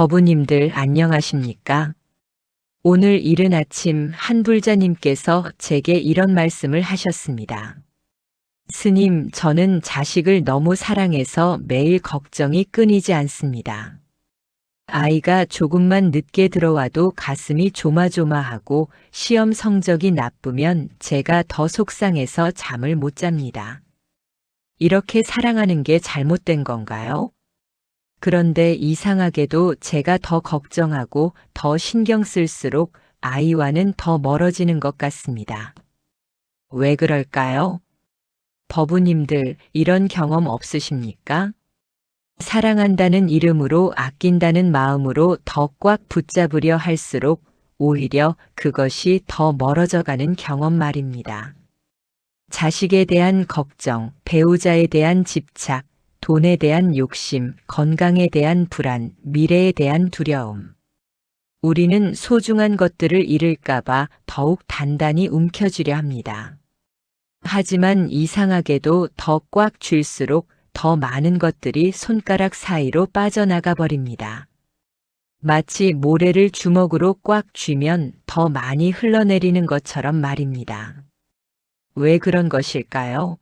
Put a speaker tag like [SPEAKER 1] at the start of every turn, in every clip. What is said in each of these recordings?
[SPEAKER 1] 거부님들 안녕하십니까? 오늘 이른 아침 한 불자님께서 제게 이런 말씀을 하셨습니다. 스님, 저는 자식을 너무 사랑해서 매일 걱정이 끊이지 않습니다. 아이가 조금만 늦게 들어와도 가슴이 조마조마하고 시험 성적이 나쁘면 제가 더 속상해서 잠을 못 잡니다. 이렇게 사랑하는 게 잘못된 건가요? 그런데 이상하게도 제가 더 걱정하고 더 신경 쓸수록 아이와는 더 멀어지는 것 같습니다. 왜 그럴까요? 법우님들, 이런 경험 없으십니까? 사랑한다는 이름으로 아낀다는 마음으로 더 꽉 붙잡으려 할수록 오히려 그것이 더 멀어져 가는 경험 말입니다. 자식에 대한 걱정, 배우자에 대한 집착, 돈에 대한 욕심, 건강에 대한 불안, 미래에 대한 두려움. 우리는 소중한 것들을 잃을까봐 더욱 단단히 움켜쥐려 합니다. 하지만 이상하게도 더 꽉 쥘수록 더 많은 것들이 손가락 사이로 빠져나가 버립니다. 마치 모래를 주먹으로 꽉 쥐면 더 많이 흘러내리는 것처럼 말입니다. 왜 그런 것일까요?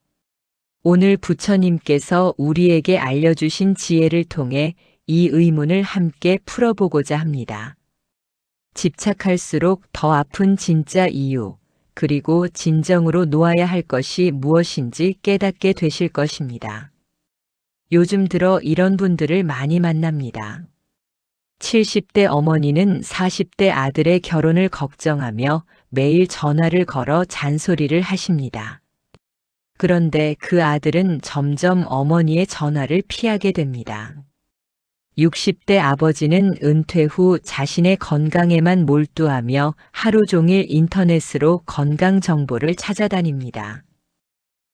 [SPEAKER 1] 오늘 부처님께서 우리에게 알려주신 지혜를 통해 이 의문을 함께 풀어보고자 합니다. 집착할수록 더 아픈 진짜 이유, 그리고 진정으로 놓아야 할 것이 무엇인지 깨닫게 되실 것입니다. 요즘 들어 이런 분들을 많이 만납니다. 70대 어머니는 40대 아들의 결혼을 걱정하며 매일 전화를 걸어 잔소리를 하십니다. 그런데 그 아들은 점점 어머니의 전화를 피하게 됩니다. 60대 아버지는 은퇴 후 자신의 건강에만 몰두하며 하루 종일 인터넷으로 건강 정보를 찾아다닙니다.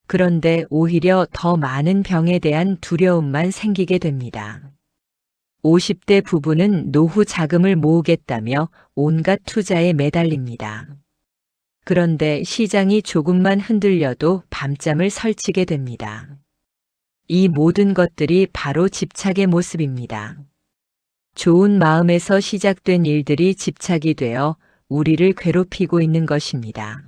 [SPEAKER 1] 그런데 오히려 더 많은 병에 대한 두려움만 생기게 됩니다. 50대 부부는 노후 자금을 모으겠다며 온갖 투자에 매달립니다. 그런데 시장이 조금만 흔들려도 밤잠을 설치게 됩니다. 이 모든 것들이 바로 집착의 모습입니다. 좋은 마음에서 시작된 일들이 집착이 되어 우리를 괴롭히고 있는 것입니다.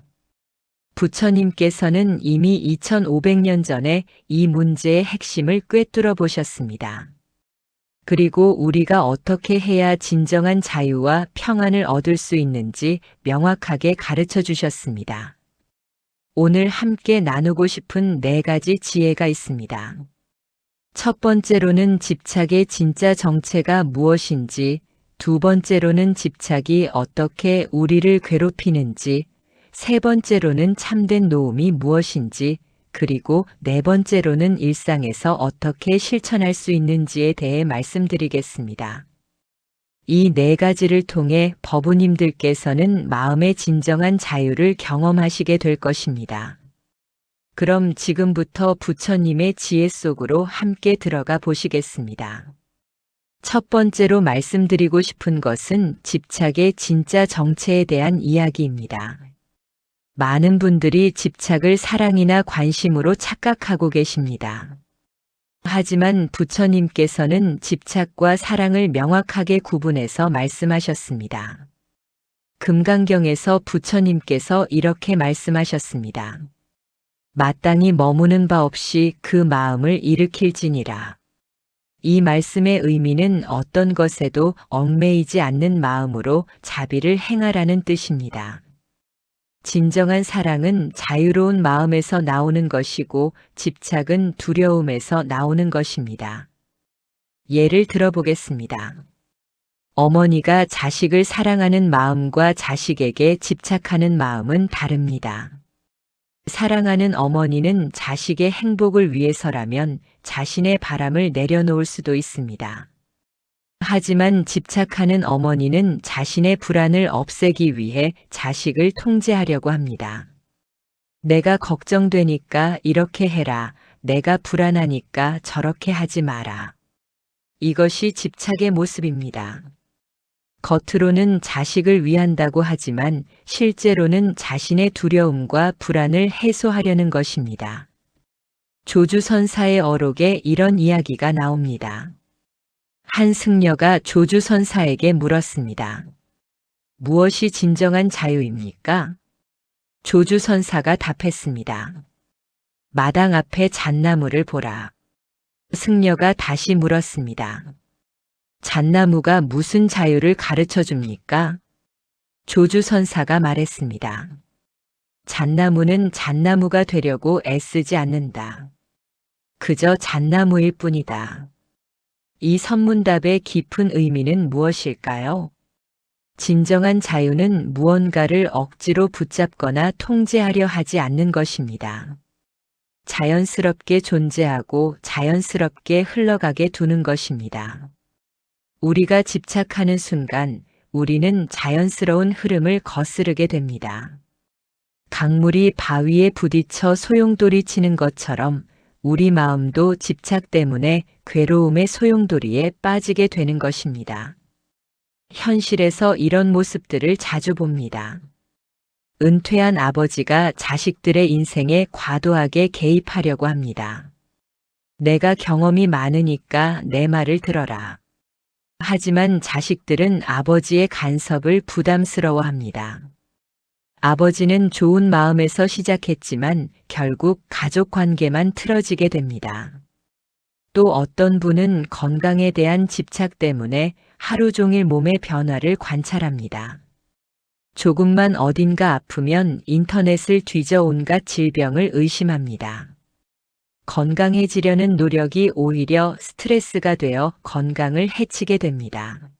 [SPEAKER 1] 부처님께서는 이미 2500년 전에 이 문제의 핵심을 꿰뚫어 보셨습니다. 그리고 우리가 어떻게 해야 진정한 자유와 평안을 얻을 수 있는지 명확하게 가르쳐 주셨습니다. 오늘 함께 나누고 싶은 4가지 지혜가 있습니다. 첫 번째로는 집착의 진짜 정체가 무엇인지, 두 번째로는 집착이 어떻게 우리를 괴롭히는지, 세 번째로는 참된 노움이 무엇인지, 그리고 네 번째로는 일상에서 어떻게 실천할 수 있는지에 대해 말씀드리겠습니다. 이 4가지를 통해 법우님들께서는 마음의 진정한 자유를 경험하시게 될 것입니다. 그럼 지금부터 부처님의 지혜 속으로 함께 들어가 보시겠습니다. 첫 번째로 말씀드리고 싶은 것은 집착의 진짜 정체에 대한 이야기입니다. 많은 분들이 집착을 사랑이나 관심으로 착각하고 계십니다. 하지만 부처님께서는 집착과 사랑을 명확하게 구분해서 말씀하셨습니다. 금강경에서 부처님께서 이렇게 말씀하셨습니다. 마땅히 머무는 바 없이 그 마음을 일으킬지니라. 이 말씀의 의미는 어떤 것에도 얽매이지 않는 마음으로 자비를 행하라는 뜻입니다. 진정한 사랑은 자유로운 마음에서 나오는 것이고 집착은 두려움에서 나오는 것입니다. 예를 들어보겠습니다. 어머니가 자식을 사랑하는 마음과 자식에게 집착하는 마음은 다릅니다. 사랑하는 어머니는 자식의 행복을 위해서라면 자신의 바람을 내려놓을 수도 있습니다. 하지만 집착하는 어머니는 자신의 불안을 없애기 위해 자식을 통제하려고 합니다. 내가 걱정되니까 이렇게 해라. 내가 불안하니까 저렇게 하지 마라. 이것이 집착의 모습입니다. 겉으로는 자식을 위한다고 하지만 실제로는 자신의 두려움과 불안을 해소하려는 것입니다. 조주선사의 어록에 이런 이야기가 나옵니다. 한 승려가 조주선사에게 물었습니다. 무엇이 진정한 자유입니까? 조주선사가 답했습니다. 마당 앞에 잣나무를 보라. 승려가 다시 물었습니다. 잣나무가 무슨 자유를 가르쳐 줍니까? 조주선사가 말했습니다. 잣나무는 잣나무가 되려고 애쓰지 않는다. 그저 잣나무일 뿐이다. 이 선문답의 깊은 의미는 무엇일까요? 진정한 자유는 무언가를 억지로 붙잡거나 통제하려 하지 않는 것입니다. 자연스럽게 존재하고 자연스럽게 흘러가게 두는 것입니다. 우리가 집착하는 순간 우리는 자연스러운 흐름을 거스르게 됩니다. 강물이 바위에 부딪혀 소용돌이 치는 것처럼 우리 마음도 집착 때문에 괴로움의 소용돌이에 빠지게 되는 것입니다. 현실에서 이런 모습들을 자주 봅니다. 은퇴한 아버지가 자식들의 인생에 과도하게 개입하려고 합니다. 내가 경험이 많으니까 내 말을 들어라. 하지만 자식들은 아버지의 간섭을 부담스러워합니다. 아버지는 좋은 마음에서 시작했지만 결국 가족 관계만 틀어지게 됩니다. 또 어떤 분은 건강에 대한 집착 때문에 하루 종일 몸의 변화를 관찰합니다. 조금만 어딘가 아프면 인터넷을 뒤져 온갖 질병을 의심합니다. 건강해지려는 노력이 오히려 스트레스가 되어 건강을 해치게 됩니다.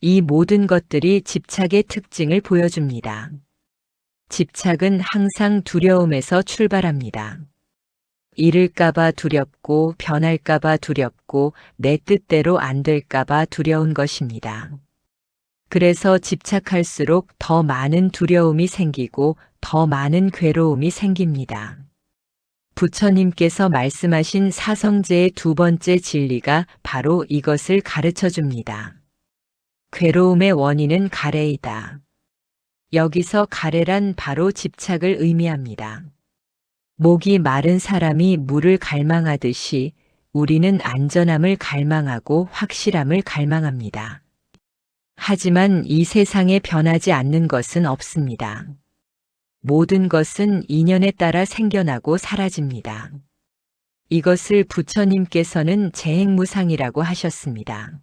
[SPEAKER 1] 이 모든 것들이 집착의 특징을 보여줍니다. 집착은 항상 두려움에서 출발합니다. 잃을까봐 두렵고 변할까봐 두렵고 내 뜻대로 안 될까봐 두려운 것입니다. 그래서 집착할수록 더 많은 두려움이 생기고 더 많은 괴로움이 생깁니다. 부처님께서 말씀하신 사성제의 두 번째 진리가 바로 이것을 가르쳐 줍니다. 괴로움의 원인은 가래이다. 여기서 가래란 바로 집착을 의미합니다. 목이 마른 사람이 물을 갈망하듯이 우리는 안전함을 갈망하고 확실함을 갈망합니다. 하지만 이 세상에 변하지 않는 것은 없습니다. 모든 것은 인연에 따라 생겨나고 사라집니다. 이것을 부처님께서는 재행무상이라고 하셨습니다.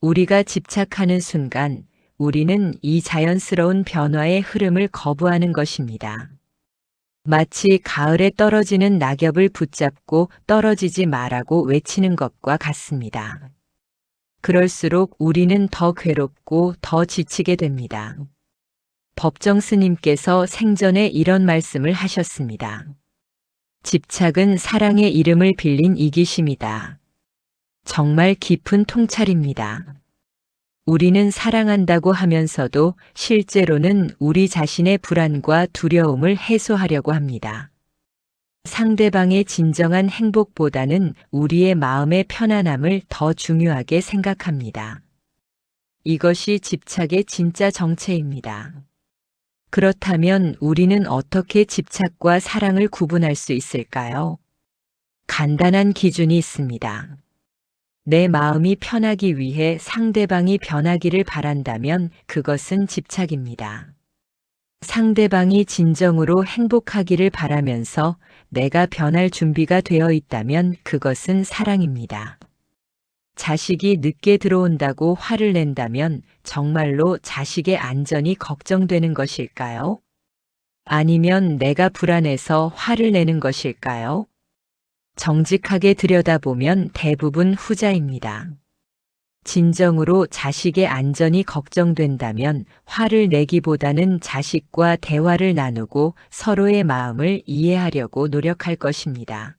[SPEAKER 1] 우리가 집착하는 순간 우리는 이 자연스러운 변화의 흐름을 거부하는 것입니다. 마치 가을에 떨어지는 낙엽을 붙잡고 떨어지지 마라고 외치는 것과 같습니다. 그럴수록 우리는 더 괴롭고 더 지치게 됩니다. 법정 스님께서 생전에 이런 말씀을 하셨습니다. 집착은 사랑의 이름을 빌린 이기심이다. 정말 깊은 통찰입니다. 우리는 사랑한다고 하면서도 실제로는 우리 자신의 불안과 두려움을 해소하려고 합니다. 상대방의 진정한 행복보다는 우리의 마음의 편안함을 더 중요하게 생각합니다. 이것이 집착의 진짜 정체입니다. 그렇다면 우리는 어떻게 집착과 사랑을 구분할 수 있을까요? 간단한 기준이 있습니다. 내 마음이 편하기 위해 상대방이 변하기를 바란다면 그것은 집착입니다. 상대방이 진정으로 행복하기를 바라면서 내가 변할 준비가 되어 있다면 그것은 사랑입니다. 자식이 늦게 들어온다고 화를 낸다면 정말로 자식의 안전이 걱정되는 것일까요? 아니면 내가 불안해서 화를 내는 것일까요? 정직하게 들여다보면 대부분 후자입니다. 진정으로 자식의 안전이 걱정된다면 화를 내기보다는 자식과 대화를 나누고 서로의 마음을 이해하려고 노력할 것입니다.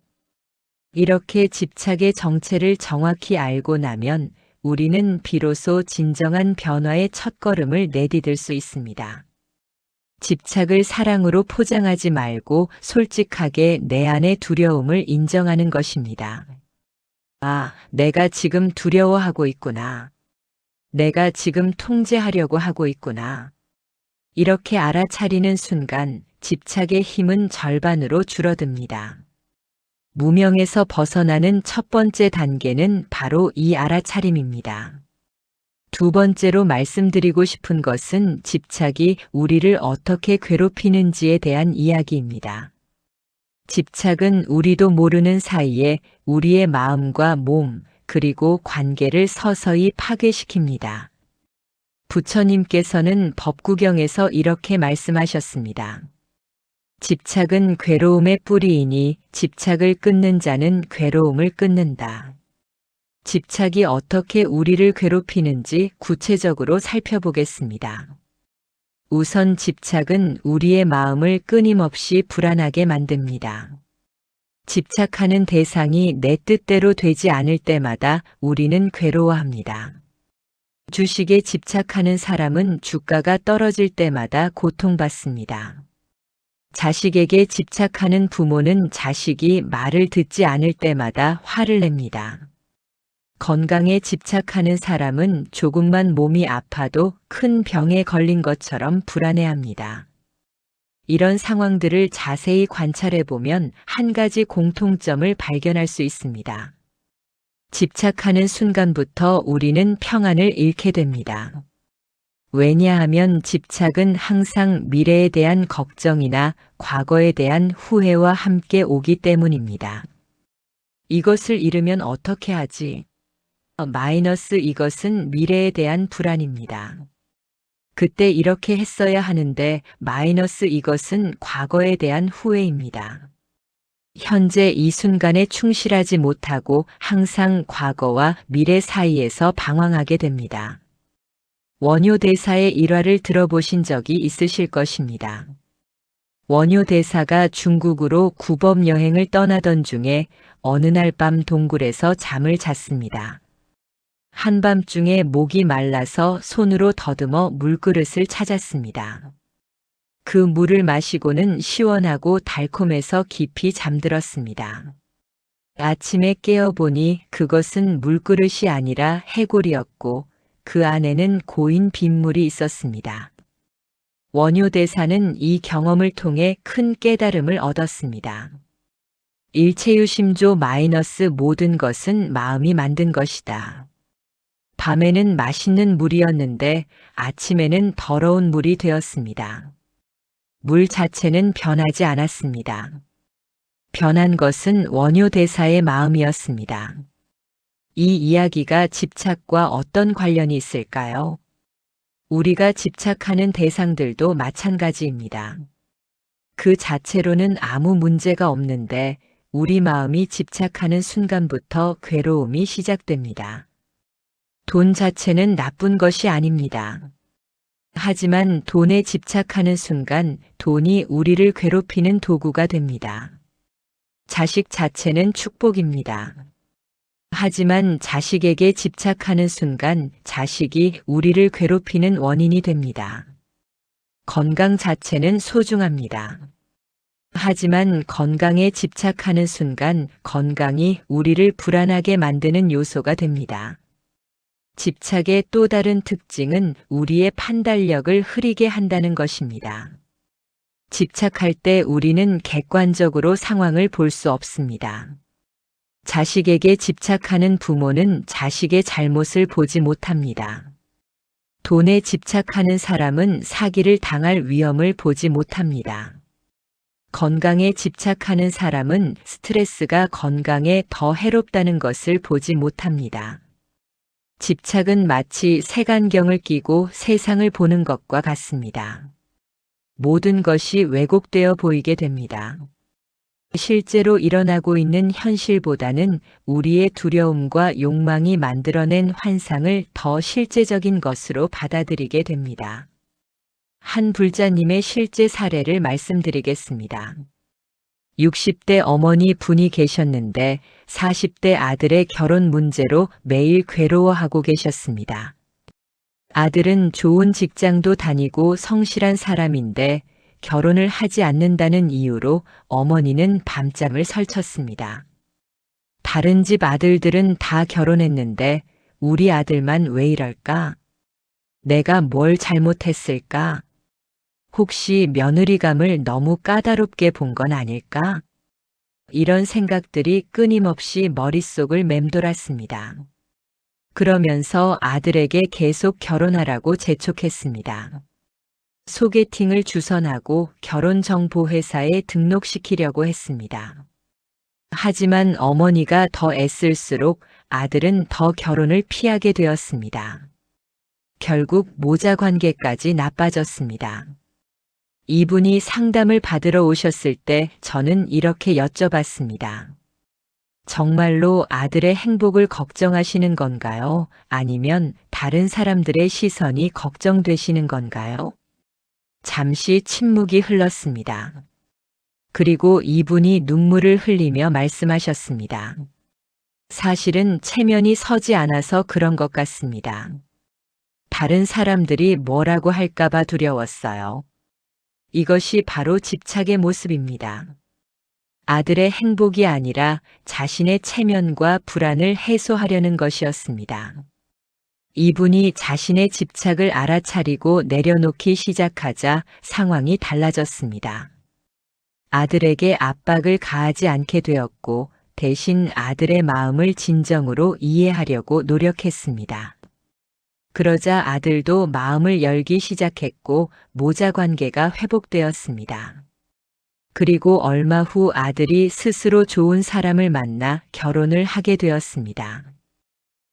[SPEAKER 1] 이렇게 집착의 정체를 정확히 알고 나면 우리는 비로소 진정한 변화의 첫걸음을 내디딜 수 있습니다. 집착을 사랑으로 포장하지 말고 솔직하게 내 안의 두려움을 인정하는 것입니다. 아, 내가 지금 두려워하고 있구나. 내가 지금 통제하려고 하고 있구나. 이렇게 알아차리는 순간 집착의 힘은 절반으로 줄어듭니다. 무명에서 벗어나는 첫 번째 단계는 바로 이 알아차림입니다. 두 번째로 말씀드리고 싶은 것은 집착이 우리를 어떻게 괴롭히는지에 대한 이야기입니다. 집착은 우리도 모르는 사이에 우리의 마음과 몸, 그리고 관계를 서서히 파괴시킵니다. 부처님께서는 법구경에서 이렇게 말씀하셨습니다. 집착은 괴로움의 뿌리이니 집착을 끊는 자는 괴로움을 끊는다. 집착이 어떻게 우리를 괴롭히는지 구체적으로 살펴보겠습니다. 우선 집착은 우리의 마음을 끊임없이 불안하게 만듭니다. 집착하는 대상이 내 뜻대로 되지 않을 때마다 우리는 괴로워합니다. 주식에 집착하는 사람은 주가가 떨어질 때마다 고통받습니다. 자식에게 집착하는 부모는 자식이 말을 듣지 않을 때마다 화를 냅니다. 건강에 집착하는 사람은 조금만 몸이 아파도 큰 병에 걸린 것처럼 불안해합니다. 이런 상황들을 자세히 관찰해 보면 한 가지 공통점을 발견할 수 있습니다. 집착하는 순간부터 우리는 평안을 잃게 됩니다. 왜냐하면 집착은 항상 미래에 대한 걱정이나 과거에 대한 후회와 함께 오기 때문입니다. 이것을 잃으면 어떻게 하지? 이것은 미래에 대한 불안입니다. 그때 이렇게 했어야 하는데 이것은 과거에 대한 후회입니다. 현재 이 순간에 충실하지 못하고 항상 과거와 미래 사이에서 방황하게 됩니다. 원효 대사의 일화를 들어보신 적이 있으실 것입니다. 원효 대사가 중국으로 구법 여행을 떠나던 중에 어느 날 밤 동굴에서 잠을 잤습니다. 한밤중에 목이 말라서 손으로 더듬어 물그릇을 찾았습니다. 그 물을 마시고는 시원하고 달콤해서 깊이 잠들었습니다. 아침에 깨어보니 그것은 물그릇이 아니라 해골이었고 그 안에는 고인 빗물이 있었습니다. 원효 대사는 이 경험을 통해 큰 깨달음을 얻었습니다. 일체유심조 모든 것은 마음이 만든 것이다. 밤에는 맛있는 물이었는데 아침에는 더러운 물이 되었습니다. 물 자체는 변하지 않았습니다. 변한 것은 원효 대사의 마음이었습니다. 이 이야기가 집착과 어떤 관련이 있을까요? 우리가 집착하는 대상들도 마찬가지입니다. 그 자체로는 아무 문제가 없는데 우리 마음이 집착하는 순간부터 괴로움이 시작됩니다. 돈 자체는 나쁜 것이 아닙니다. 하지만 돈에 집착하는 순간 돈이 우리를 괴롭히는 도구가 됩니다. 자식 자체는 축복입니다. 하지만 자식에게 집착하는 순간 자식이 우리를 괴롭히는 원인이 됩니다. 건강 자체는 소중합니다. 하지만 건강에 집착하는 순간 건강이 우리를 불안하게 만드는 요소가 됩니다. 집착의 또 다른 특징은 우리의 판단력을 흐리게 한다는 것입니다. 집착할 때 우리는 객관적으로 상황을 볼 수 없습니다. 자식에게 집착하는 부모는 자식의 잘못을 보지 못합니다. 돈에 집착하는 사람은 사기를 당할 위험을 보지 못합니다. 건강에 집착하는 사람은 스트레스가 건강에 더 해롭다는 것을 보지 못합니다. 집착은 마치 색안경을 끼고 세상을 보는 것과 같습니다. 모든 것이 왜곡되어 보이게 됩니다. 실제로 일어나고 있는 현실보다는 우리의 두려움과 욕망이 만들어낸 환상을 더 실제적인 것으로 받아들이게 됩니다. 한 불자님의 실제 사례를 말씀드리겠습니다. 60대 어머니 분이 계셨는데 40대 아들의 결혼 문제로 매일 괴로워하고 계셨습니다. 아들은 좋은 직장도 다니고 성실한 사람인데 결혼을 하지 않는다는 이유로 어머니는 밤잠을 설쳤습니다. 다른 집 아들들은 다 결혼했는데 우리 아들만 왜 이럴까? 내가 뭘 잘못했을까? 혹시 며느리감을 너무 까다롭게 본 건 아닐까? 이런 생각들이 끊임없이 머릿속을 맴돌았습니다. 그러면서 아들에게 계속 결혼하라고 재촉했습니다. 소개팅을 주선하고 결혼정보회사에 등록시키려고 했습니다. 하지만 어머니가 더 애쓸수록 아들은 더 결혼을 피하게 되었습니다. 결국 모자 관계까지 나빠졌습니다. 이분이 상담을 받으러 오셨을 때 저는 이렇게 여쭤봤습니다. 정말로 아들의 행복을 걱정하시는 건가요? 아니면 다른 사람들의 시선이 걱정되시는 건가요? 잠시 침묵이 흘렀습니다. 그리고 이분이 눈물을 흘리며 말씀하셨습니다. 사실은 체면이 서지 않아서 그런 것 같습니다. 다른 사람들이 뭐라고 할까봐 두려웠어요. 이것이 바로 집착의 모습입니다. 아들의 행복이 아니라 자신의 체면과 불안을 해소하려는 것이었습니다. 이분이 자신의 집착을 알아차리고 내려놓기 시작하자 상황이 달라졌습니다. 아들에게 압박을 가하지 않게 되었고 대신 아들의 마음을 진정으로 이해하려고 노력했습니다. 그러자 아들도 마음을 열기 시작했고 모자 관계가 회복되었습니다. 그리고 얼마 후 아들이 스스로 좋은 사람을 만나 결혼을 하게 되었습니다.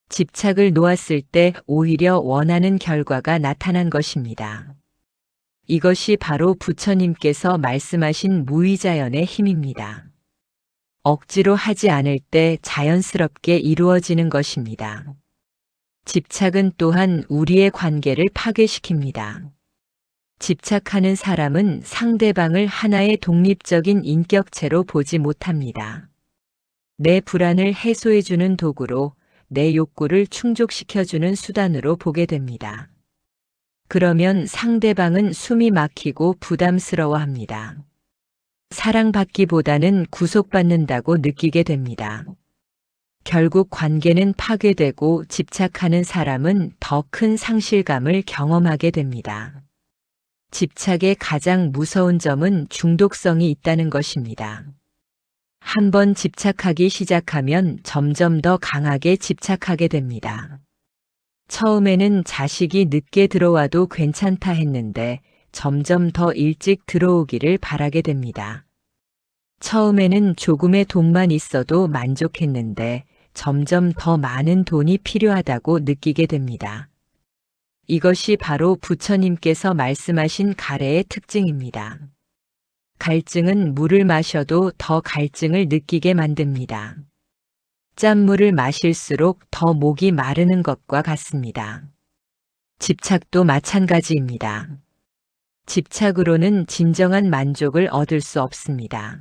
[SPEAKER 1] 집착을 놓았을 때 오히려 원하는 결과가 나타난 것입니다. 이것이 바로 부처님께서 말씀하신 무의자연의 힘입니다. 억지로 하지 않을 때 자연스럽게 이루어지는 것입니다. 집착은 또한 우리의 관계를 파괴시킵니다. 집착하는 사람은 상대방을 하나의 독립적인 인격체로 보지 못합니다. 내 불안을 해소해주는 도구로, 내 욕구를 충족시켜주는 수단으로 보게 됩니다. 그러면 상대방은 숨이 막히고 부담스러워합니다. 사랑받기보다는 구속받는다고 느끼게 됩니다. 결국 관계는 파괴되고 집착하는 사람은 더 큰 상실감을 경험하게 됩니다. 집착의 가장 무서운 점은 중독성이 있다는 것입니다. 한번 집착하기 시작하면 점점 더 강하게 집착하게 됩니다. 처음에는 자식이 늦게 들어와도 괜찮다 했는데 점점 더 일찍 들어오기를 바라게 됩니다. 처음에는 조금의 돈만 있어도 만족했는데 점점 더 많은 돈이 필요하다고 느끼게 됩니다. 이것이 바로 부처님께서 말씀하신 가래의 특징입니다. 갈증은 물을 마셔도 더 갈증을 느끼게 만듭니다. 짠물을 마실수록 더 목이 마르는 것과 같습니다. 집착도 마찬가지입니다. 집착으로는 진정한 만족을 얻을 수 없습니다.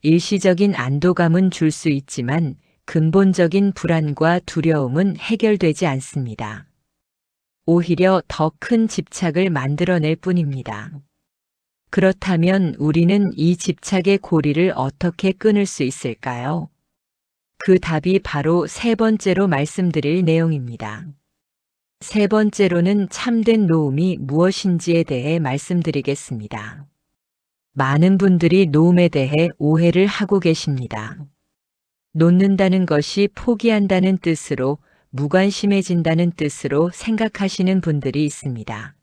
[SPEAKER 1] 일시적인 안도감은 줄 수 있지만 근본적인 불안과 두려움은 해결되지 않습니다. 오히려 더 큰 집착을 만들어낼 뿐입니다. 그렇다면 우리는 이 집착의 고리를 어떻게 끊을 수 있을까요? 그 답이 바로 세 번째로 말씀드릴 내용입니다. 세 번째로는 참된 노움이 무엇인지에 대해 말씀드리겠습니다. 많은 분들이 노움에 대해 오해를 하고 계십니다. 놓는다는 것이 포기한다는 뜻으로, 무관심해진다는 뜻으로 생각하시는 분들이 있습니다.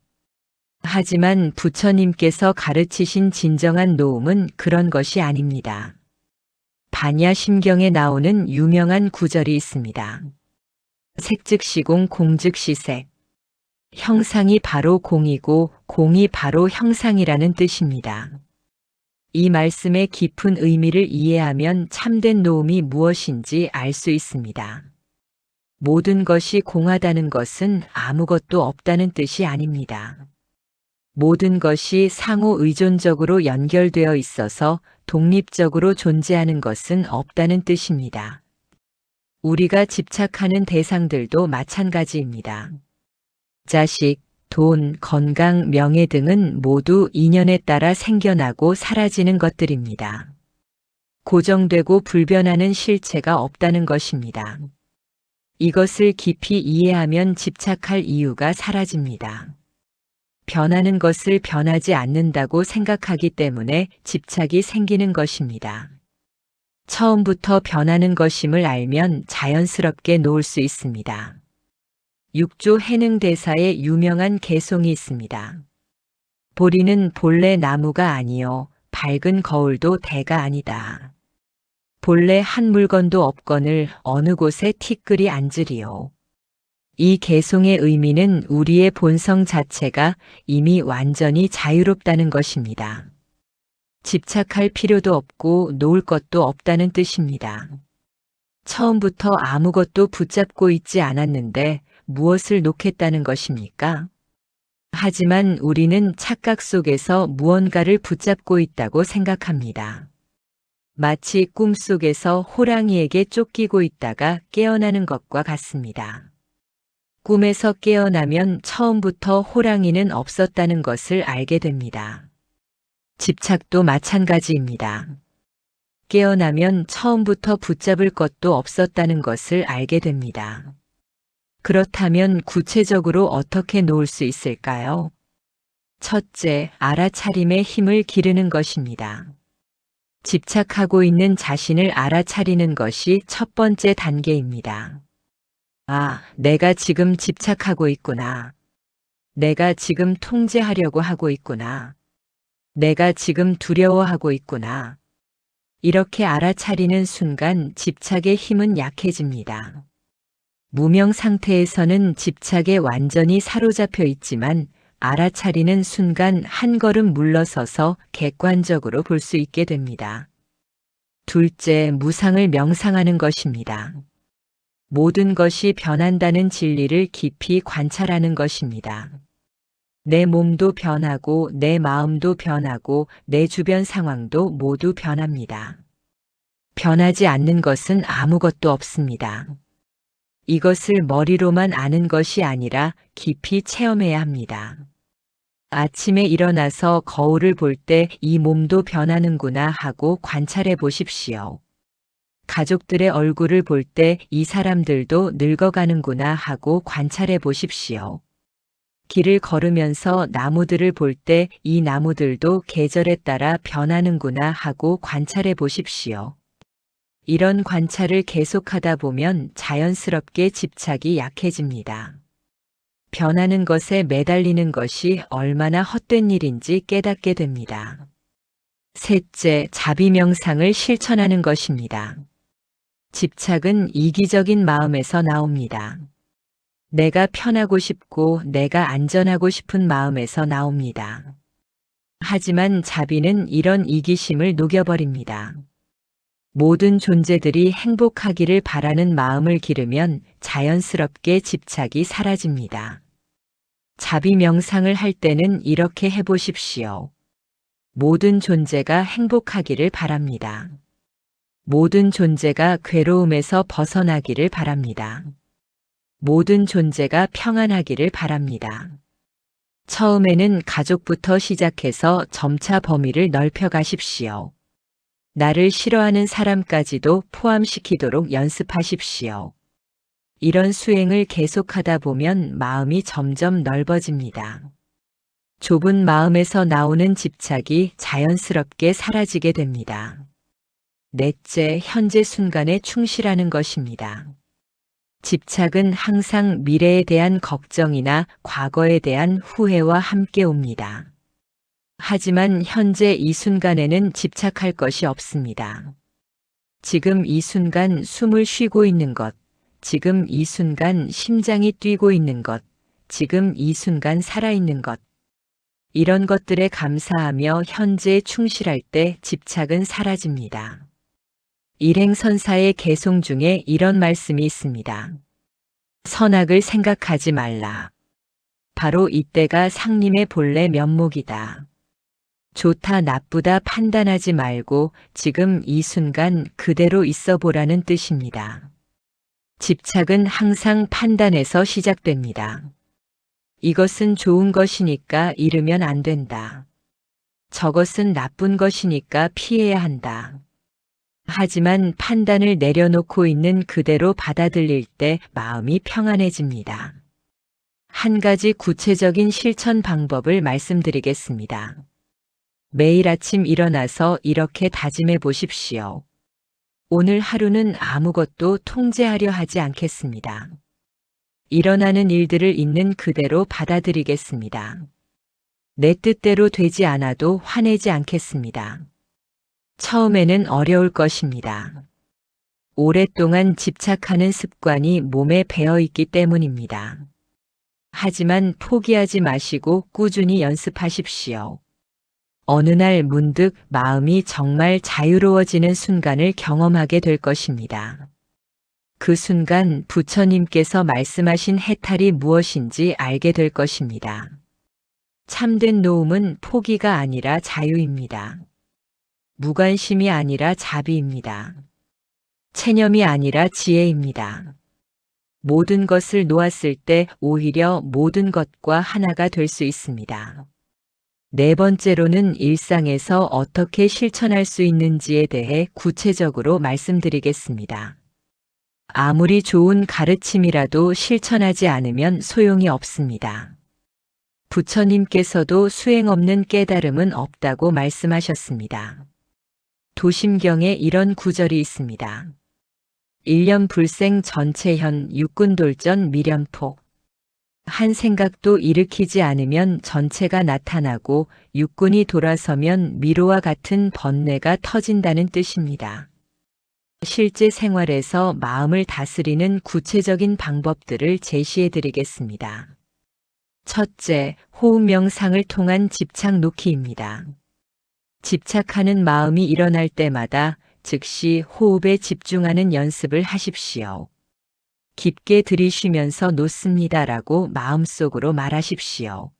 [SPEAKER 1] 하지만 부처님께서 가르치신 진정한 노움은 그런 것이 아닙니다. 반야심경에 나오는 유명한 구절이 있습니다. 색즉시공 공즉시색. 형상이 바로 공이고 공이 바로 형상이라는 뜻입니다. 이 말씀의 깊은 의미를 이해하면 참된 노움이 무엇인지 알 수 있습니다. 모든 것이 공하다는 것은 아무것도 없다는 뜻이 아닙니다. 모든 것이 상호 의존적으로 연결되어 있어서 독립적으로 존재하는 것은 없다는 뜻입니다. 우리가 집착하는 대상들도 마찬가지입니다. 자식, 돈, 건강, 명예 등은 모두 인연에 따라 생겨나고 사라지는 것들입니다. 고정되고 불변하는 실체가 없다는 것입니다. 이것을 깊이 이해하면 집착할 이유가 사라집니다. 변하는 것을 변하지 않는다고 생각하기 때문에 집착이 생기는 것입니다. 처음부터 변하는 것임을 알면 자연스럽게 놓을 수 있습니다. 육조 해능대사에 유명한 개송이 있습니다. 보리는 본래 나무가 아니요 밝은 거울도 대가 아니다. 본래 한 물건도 없거늘 어느 곳에 티끌이 앉으리요. 이 개송의 의미는 우리의 본성 자체가 이미 완전히 자유롭다는 것입니다. 집착할 필요도 없고 놓을 것도 없다는 뜻입니다. 처음부터 아무것도 붙잡고 있지 않았는데 무엇을 놓겠다는 것입니까? 하지만 우리는 착각 속에서 무언가를 붙잡고 있다고 생각합니다. 마치 꿈속에서 호랑이에게 쫓기고 있다가 깨어나는 것과 같습니다. 꿈에서 깨어나면 처음부터 호랑이는 없었다는 것을 알게 됩니다. 집착도 마찬가지입니다. 깨어나면 처음부터 붙잡을 것도 없었다는 것을 알게 됩니다. 그렇다면 구체적으로 어떻게 놓을 수 있을까요? 첫째, 알아차림의 힘을 기르는 것입니다. 집착하고 있는 자신을 알아차리는 것이 첫 번째 단계입니다. 아, 내가 지금 집착하고 있구나. 내가 지금 통제하려고 하고 있구나. 내가 지금 두려워하고 있구나. 이렇게 알아차리는 순간 집착의 힘은 약해집니다. 무명 상태에서는 집착에 완전히 사로잡혀 있지만 알아차리는 순간 한 걸음 물러서서 객관적으로 볼 수 있게 됩니다. 둘째, 무상을 명상하는 것입니다. 모든 것이 변한다는 진리를 깊이 관찰하는 것입니다. 내 몸도 변하고 내 마음도 변하고 내 주변 상황도 모두 변합니다. 변하지 않는 것은 아무것도 없습니다. 이것을 머리로만 아는 것이 아니라 깊이 체험해야 합니다. 아침에 일어나서 거울을 볼 때 이 몸도 변하는구나 하고 관찰해 보십시오. 가족들의 얼굴을 볼 때 이 사람들도 늙어가는구나 하고 관찰해 보십시오. 길을 걸으면서 나무들을 볼 때 이 나무들도 계절에 따라 변하는구나 하고 관찰해 보십시오. 이런 관찰을 계속하다 보면 자연스럽게 집착이 약해집니다. 변하는 것에 매달리는 것이 얼마나 헛된 일인지 깨닫게 됩니다. 셋째, 자비명상을 실천하는 것입니다. 집착은 이기적인 마음에서 나옵니다. 내가 편하고 싶고 내가 안전하고 싶은 마음에서 나옵니다. 하지만 자비는 이런 이기심을 녹여버립니다. 모든 존재들이 행복하기를 바라는 마음을 기르면 자연스럽게 집착이 사라집니다. 자비 명상을 할 때는 이렇게 해보십시오. 모든 존재가 행복하기를 바랍니다. 모든 존재가 괴로움에서 벗어나기를 바랍니다. 모든 존재가 평안하기를 바랍니다. 처음에는 가족부터 시작해서 점차 범위를 넓혀 가십시오. 나를 싫어하는 사람까지도 포함시키도록 연습하십시오. 이런 수행을 계속하다 보면 마음이 점점 넓어집니다. 좁은 마음에서 나오는 집착이 자연스럽게 사라지게 됩니다. 넷째, 현재 순간에 충실하는 것입니다. 집착은 항상 미래에 대한 걱정이나 과거에 대한 후회와 함께 옵니다. 하지만 현재 이 순간에는 집착할 것이 없습니다. 지금 이 순간 숨을 쉬고 있는 것, 지금 이 순간 심장이 뛰고 있는 것, 지금 이 순간 살아있는 것. 이런 것들에 감사하며 현재에 충실할 때 집착은 사라집니다. 일행선사의 개송 중에 이런 말씀이 있습니다. 선악을 생각하지 말라. 바로 이때가 상님의 본래 면목이다. 좋다 나쁘다 판단하지 말고 지금 이 순간 그대로 있어 보라는 뜻입니다. 집착은 항상 판단에서 시작됩니다. 이것은 좋은 것이니까 이르면 안 된다. 저것은 나쁜 것이니까 피해야 한다. 하지만 판단을 내려놓고 있는 그대로 받아들일 때 마음이 평안해집니다. 한 가지 구체적인 실천 방법을 말씀드리겠습니다. 매일 아침 일어나서 이렇게 다짐해 보십시오. 오늘 하루는 아무것도 통제하려 하지 않겠습니다. 일어나는 일들을 있는 그대로 받아들이겠습니다. 내 뜻대로 되지 않아도 화내지 않겠습니다. 처음에는 어려울 것입니다. 오랫동안 집착하는 습관이 몸에 배어 있기 때문입니다. 하지만 포기하지 마시고 꾸준히 연습하십시오. 어느 날 문득 마음이 정말 자유로워지는 순간을 경험하게 될 것입니다. 그 순간 부처님께서 말씀하신 해탈이 무엇인지 알게 될 것입니다. 참된 노음은 포기가 아니라 자유입니다. 무관심이 아니라 자비입니다. 체념이 아니라 지혜입니다. 모든 것을 놓았을 때 오히려 모든 것과 하나가 될 수 있습니다. 네 번째로는 일상에서 어떻게 실천할 수 있는지에 대해 구체적으로 말씀드리겠습니다. 아무리 좋은 가르침이라도 실천하지 않으면 소용이 없습니다. 부처님께서도 수행 없는 깨달음은 없다고 말씀하셨습니다. 도심경에 이런 구절이 있습니다. 일념불생 전체현 육군돌전 미련폭. 한 생각도 일으키지 않으면 전체가 나타나고 육군이 돌아서면 미로와 같은 번뇌가 터진다는 뜻입니다. 실제 생활에서 마음을 다스리는 구체적인 방법들을 제시해 드리겠습니다. 첫째, 호흡 명상을 통한 집착 놓기입니다. 집착하는 마음이 일어날 때마다 즉시 호흡에 집중하는 연습을 하십시오. 깊게 들이쉬면서 놓습니다라고 마음속으로 말하십시오.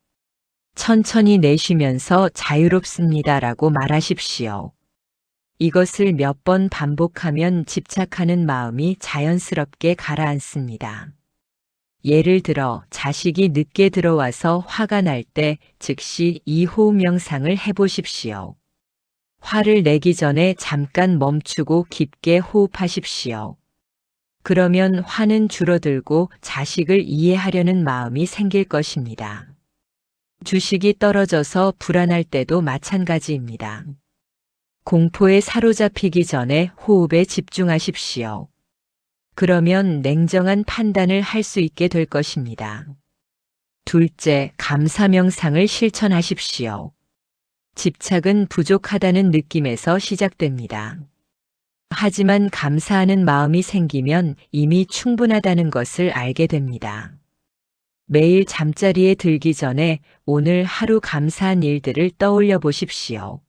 [SPEAKER 1] 천천히 내쉬면서 자유롭습니다라고 말하십시오. 이것을 몇 번 반복하면 집착하는 마음이 자연스럽게 가라앉습니다. 예를 들어 자식이 늦게 들어와서 화가 날 때 즉시 이 호흡 명상을 해보십시오. 화를 내기 전에 잠깐 멈추고 깊게 호흡하십시오. 그러면 화는 줄어들고 자식을 이해하려는 마음이 생길 것입니다. 주식이 떨어져서 불안할 때도 마찬가지입니다. 공포에 사로잡히기 전에 호흡에 집중하십시오. 그러면 냉정한 판단을 할 수 있게 될 것입니다. 둘째, 감사 명상을 실천하십시오. 집착은 부족하다는 느낌에서 시작됩니다. 하지만 감사하는 마음이 생기면 이미 충분하다는 것을 알게 됩니다. 매일 잠자리에 들기 전에 오늘 하루 감사한 일들을 떠올려 보십시오.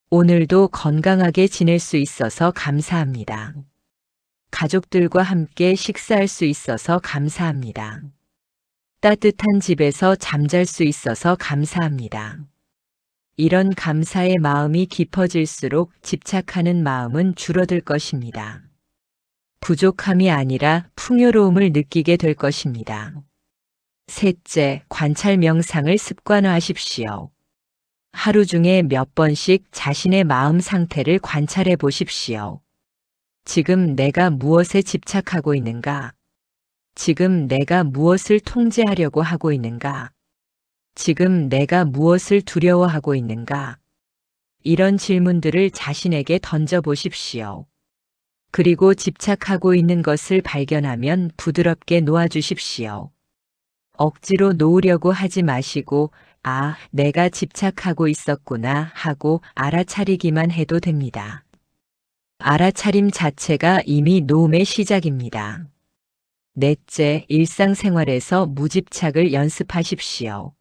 [SPEAKER 1] 오늘도 건강하게 지낼 수 있어서 감사합니다. 가족들과 함께 식사할 수 있어서 감사합니다. 따뜻한 집에서 잠잘 수 있어서 감사합니다. 이런 감사의 마음이 깊어질수록 집착하는 마음은 줄어들 것입니다. 부족함이 아니라 풍요로움을 느끼게 될 것입니다. 셋째, 관찰 명상을 습관화하십시오. 하루 중에 몇 번씩 자신의 마음 상태를 관찰해 보십시오. 지금 내가 무엇에 집착하고 있는가? 지금 내가 무엇을 통제하려고 하고 있는가? 지금 내가 무엇을 두려워하고 있는가? 이런 질문들을 자신에게 던져 보십시오. 그리고 집착하고 있는 것을 발견하면 부드럽게 놓아주십시오. 억지로 놓으려고 하지 마시고, 아, 내가 집착하고 있었구나 하고 알아차리기만 해도 됩니다. 알아차림 자체가 이미 놓음의 시작입니다. 넷째, 일상생활에서 무집착을 연습하십시오.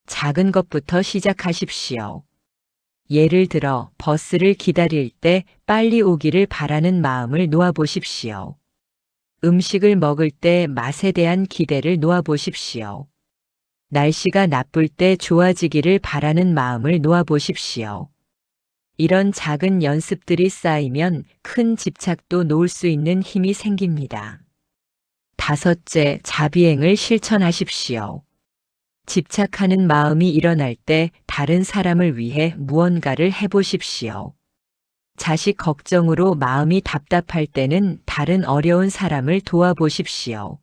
[SPEAKER 1] 작은 것부터 시작하십시오. 예를 들어 버스를 기다릴 때 빨리 오기를 바라는 마음을 놓아보십시오. 음식을 먹을 때 맛에 대한 기대를 놓아보십시오. 날씨가 나쁠 때 좋아지기를 바라는 마음을 놓아보십시오. 이런 작은 연습들이 쌓이면 큰 집착도 놓을 수 있는 힘이 생깁니다. 다섯째, 자비행을 실천하십시오. 집착하는 마음이 일어날 때 다른 사람을 위해 무언가를 해보십시오. 자식 걱정으로 마음이 답답할 때는 다른 어려운 사람을 도와보십시오.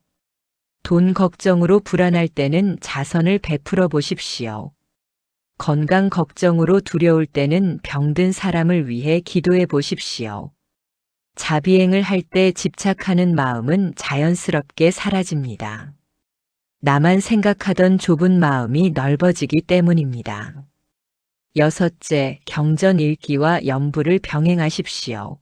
[SPEAKER 1] 돈 걱정으로 불안할 때는 자선을 베풀어 보십시오. 건강 걱정으로 두려울 때는 병든 사람을 위해 기도해 보십시오. 자비행을 할 때 집착하는 마음은 자연스럽게 사라집니다. 나만 생각하던 좁은 마음이 넓어지기 때문입니다. 여섯째, 경전 읽기와 연불을 병행하십시오.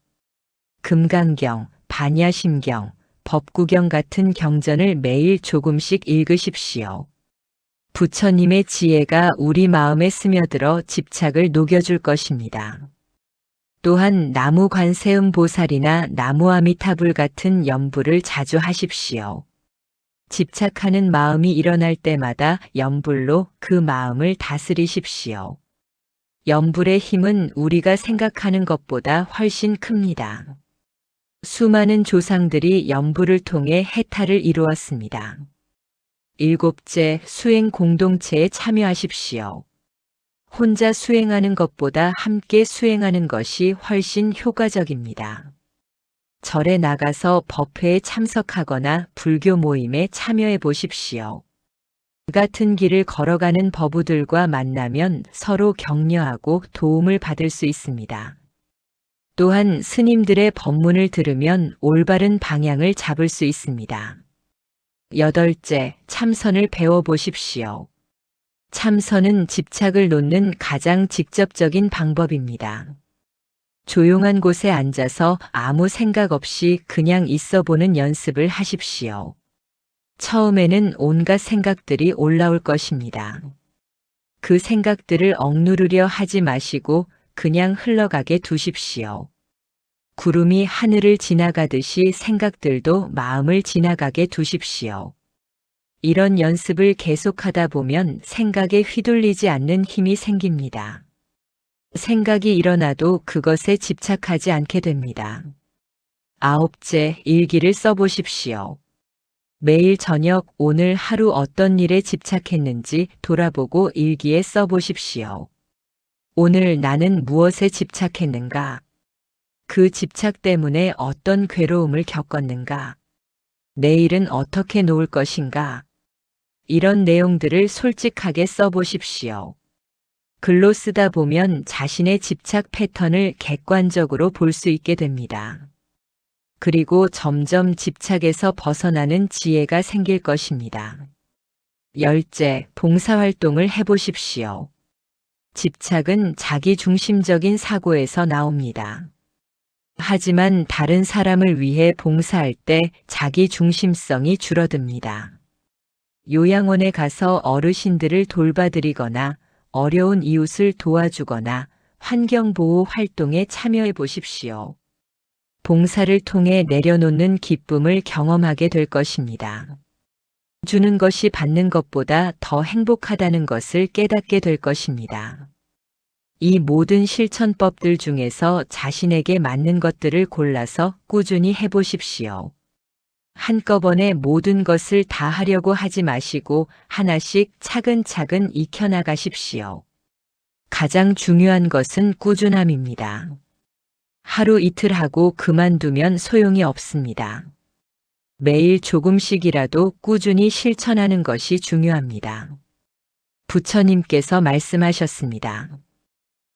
[SPEAKER 1] 금강경, 반야심경, 법구경 같은 경전을 매일 조금씩 읽으십시오. 부처님의 지혜가 우리 마음에 스며들어 집착을 녹여줄 것입니다. 또한 나무 관세음 보살이나 나무 아미타불 같은 연불을 자주 하십시오. 집착하는 마음이 일어날 때마다 연불로 그 마음을 다스리십시오. 연불의 힘은 우리가 생각하는 것보다 훨씬 큽니다. 수많은 조상들이 연불을 통해 해탈을 이루었습니다. 일곱째, 수행 공동체에 참여하십시오. 혼자 수행하는 것보다 함께 수행하는 것이 훨씬 효과적입니다. 절에 나가서 법회에 참석하거나 불교 모임에 참여해 보십시오. 같은 길을 걸어가는 법우들과 만나면 서로 격려하고 도움을 받을 수 있습니다. 또한 스님들의 법문을 들으면 올바른 방향을 잡을 수 있습니다. 여덟째, 참선을 배워보십시오. 참선은 집착을 놓는 가장 직접적인 방법입니다. 조용한 곳에 앉아서 아무 생각 없이 그냥 있어 보는 연습을 하십시오. 처음에는 온갖 생각들이 올라올 것입니다. 그 생각들을 억누르려 하지 마시고 그냥 흘러가게 두십시오. 구름이 하늘을 지나가듯이 생각들도 마음을 지나가게 두십시오. 이런 연습을 계속하다 보면 생각에 휘둘리지 않는 힘이 생깁니다. 생각이 일어나도 그것에 집착하지 않게 됩니다. 아홉째, 일기를 써보십시오. 매일 저녁 오늘 하루 어떤 일에 집착했는지 돌아보고 일기에 써보십시오. 오늘 나는 무엇에 집착했는가? 그 집착 때문에 어떤 괴로움을 겪었는가? 내일은 어떻게 놓을 것인가? 이런 내용들을 솔직하게 써보십시오. 글로 쓰다 보면 자신의 집착 패턴을 객관적으로 볼 수 있게 됩니다. 그리고 점점 집착에서 벗어나는 지혜가 생길 것입니다. 열째, 봉사활동을 해보십시오. 집착은 자기중심적인 사고에서 나옵니다. 하지만 다른 사람을 위해 봉사할 때 자기중심성이 줄어듭니다. 요양원에 가서 어르신들을 돌봐드리거나 어려운 이웃을 도와주거나 환경보호 활동에 참여해 보십시오. 봉사를 통해 내려놓는 기쁨을 경험하게 될 것입니다. 주는 것이 받는 것보다 더 행복하다는 것을 깨닫게 될 것입니다. 이 모든 실천법들 중에서 자신에게 맞는 것들을 골라서 꾸준히 해보십시오. 한꺼번에 모든 것을 다 하려고 하지 마시고 하나씩 차근차근 익혀나가십시오. 가장 중요한 것은 꾸준함입니다. 하루 이틀 하고 그만두면 소용이 없습니다. 매일 조금씩이라도 꾸준히 실천하는 것이 중요합니다. 부처님께서 말씀하셨습니다.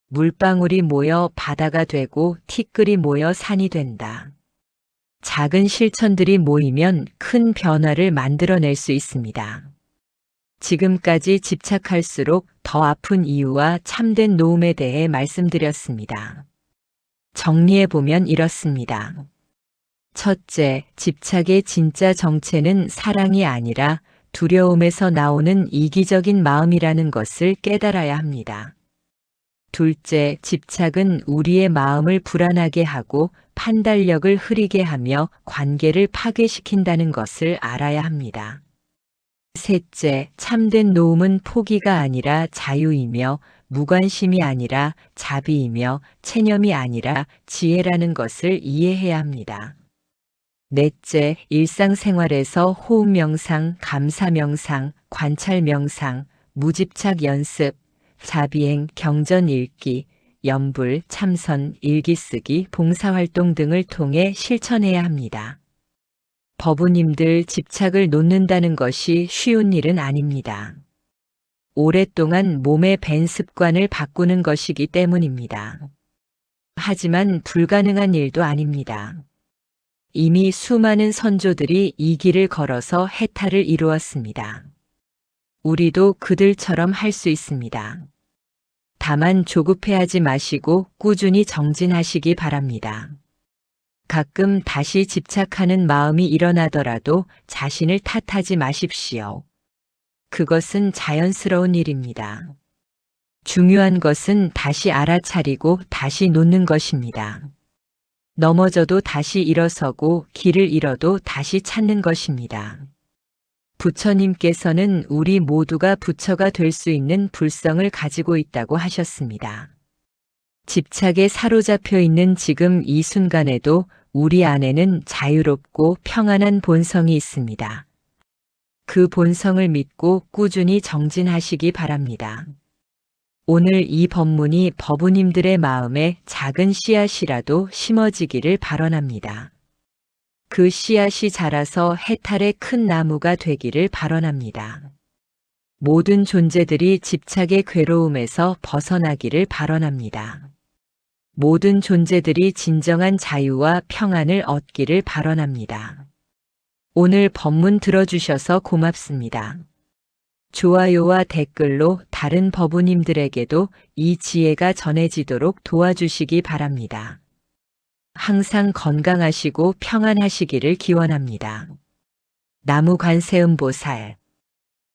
[SPEAKER 1] 물방울이 모여 바다가 되고 티끌이 모여 산이 된다. 작은 실천들이 모이면 큰 변화를 만들어낼 수 있습니다. 지금까지 집착할수록 더 아픈 이유와 참된 노움에 대해 말씀드렸습니다. 정리해보면 이렇습니다. 첫째, 집착의 진짜 정체는 사랑이 아니라 두려움에서 나오는 이기적인 마음이라는 것을 깨달아야 합니다. 둘째, 집착은 우리의 마음을 불안하게 하고 판단력을 흐리게 하며 관계를 파괴시킨다는 것을 알아야 합니다. 셋째, 참된 노움은 포기가 아니라 자유이며 무관심이 아니라 자비이며 체념이 아니라 지혜라는 것을 이해해야 합니다. 넷째, 일상생활에서 호흡 명상, 감사 명상, 관찰 명상, 무집착 연습, 자비행, 경전 읽기, 연불, 참선, 일기쓰기, 봉사활동 등을 통해 실천해야 합니다. 법우님들, 집착을 놓는다는 것이 쉬운 일은 아닙니다. 오랫동안 몸에 밴 습관을 바꾸는 것이기 때문입니다. 하지만 불가능한 일도 아닙니다. 이미 수많은 선조들이 이 길을 걸어서 해탈을 이루었습니다. 우리도 그들처럼 할 수 있습니다. 다만 조급해하지 마시고 꾸준히 정진하시기 바랍니다. 가끔 다시 집착하는 마음이 일어나더라도 자신을 탓하지 마십시오. 그것은 자연스러운 일입니다. 중요한 것은 다시 알아차리고 다시 놓는 것입니다. 넘어져도 다시 일어서고 길을 잃어도 다시 찾는 것입니다. 부처님께서는 우리 모두가 부처가 될 수 있는 불성을 가지고 있다고 하셨습니다. 집착에 사로잡혀 있는 지금 이 순간에도 우리 안에는 자유롭고 평안한 본성이 있습니다. 그 본성을 믿고 꾸준히 정진하시기 바랍니다. 오늘 이 법문이 법우님들의 마음에 작은 씨앗이라도 심어지기를 발언합니다. 그 씨앗이 자라서 해탈의 큰 나무가 되기를 발언합니다. 모든 존재들이 집착의 괴로움에서 벗어나기를 발언합니다. 모든 존재들이 진정한 자유와 평안을 얻기를 발언합니다. 오늘 법문 들어주셔서 고맙습니다. 좋아요와 댓글로 다른 법우님들에게도 이 지혜가 전해지도록 도와주시기 바랍니다. 항상 건강하시고 평안하시기를 기원합니다. 나무관세음보살